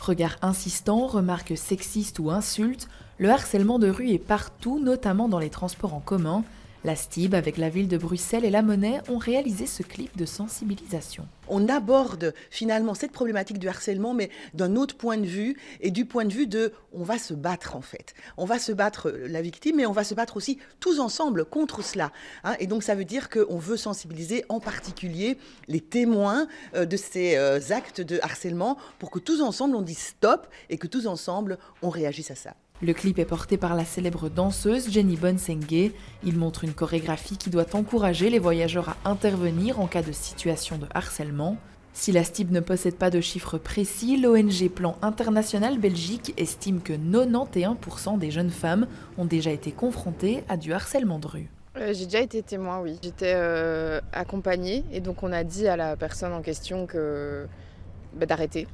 Regard insistant, remarques sexistes ou insultes, le harcèlement de rue est partout, notamment dans les transports en commun. La STIB, avec la ville de Bruxelles et la Monnaie, ont réalisé ce clip de sensibilisation. On aborde finalement cette problématique du harcèlement, mais d'un autre point de vue, et du point de vue de on va se battre en fait. On va se battre la victime, mais on va se battre aussi tous ensemble contre cela. Et donc ça veut dire qu'on veut sensibiliser en particulier les témoins de ces actes de harcèlement pour que tous ensemble on dise stop et que tous ensemble on réagisse à ça. Le clip est porté par la célèbre danseuse Jenny Bonsengue. Il montre une chorégraphie qui doit encourager les voyageurs à intervenir en cas de situation de harcèlement. Si la STIB ne possède pas de chiffres précis, l'ONG Plan International Belgique estime que 91% des jeunes femmes ont déjà été confrontées à du harcèlement de rue. J'ai déjà été témoin, oui. J'étais accompagnée et donc on a dit à la personne en question d'arrêter.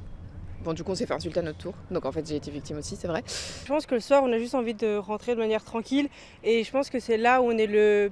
Bon, du coup, on s'est fait insulter à notre tour. Donc, en fait, j'ai été victime aussi, c'est vrai. Je pense que le soir, on a juste envie de rentrer de manière tranquille. Et je pense que c'est là où on est le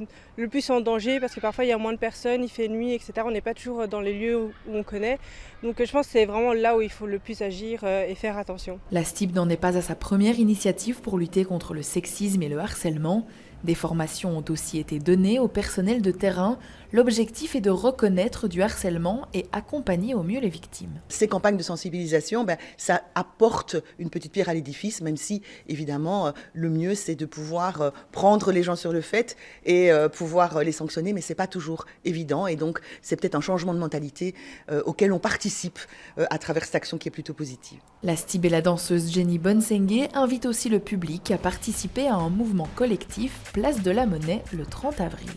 plus en danger. Parce que parfois, il y a moins de personnes, il fait nuit, etc. On n'est pas toujours dans les lieux où on connaît. Donc, je pense que c'est vraiment là où il faut le plus agir et faire attention. La STIB n'en est pas à sa première initiative pour lutter contre le sexisme et le harcèlement. Des formations ont aussi été données au personnel de terrain. L'objectif est de reconnaître du harcèlement et accompagner au mieux les victimes. Ces campagnes de sensibilisation, ça apporte une petite pierre à l'édifice, même si, évidemment, le mieux, c'est de pouvoir prendre les gens sur le fait et pouvoir les sanctionner, mais ce n'est pas toujours évident. Et donc, c'est peut-être un changement de mentalité auquel on participe à travers cette action qui est plutôt positive. La STIB et la danseuse Jenny Bonsengue invitent aussi le public à participer à un mouvement collectif Place de la Monnaie le 30 avril.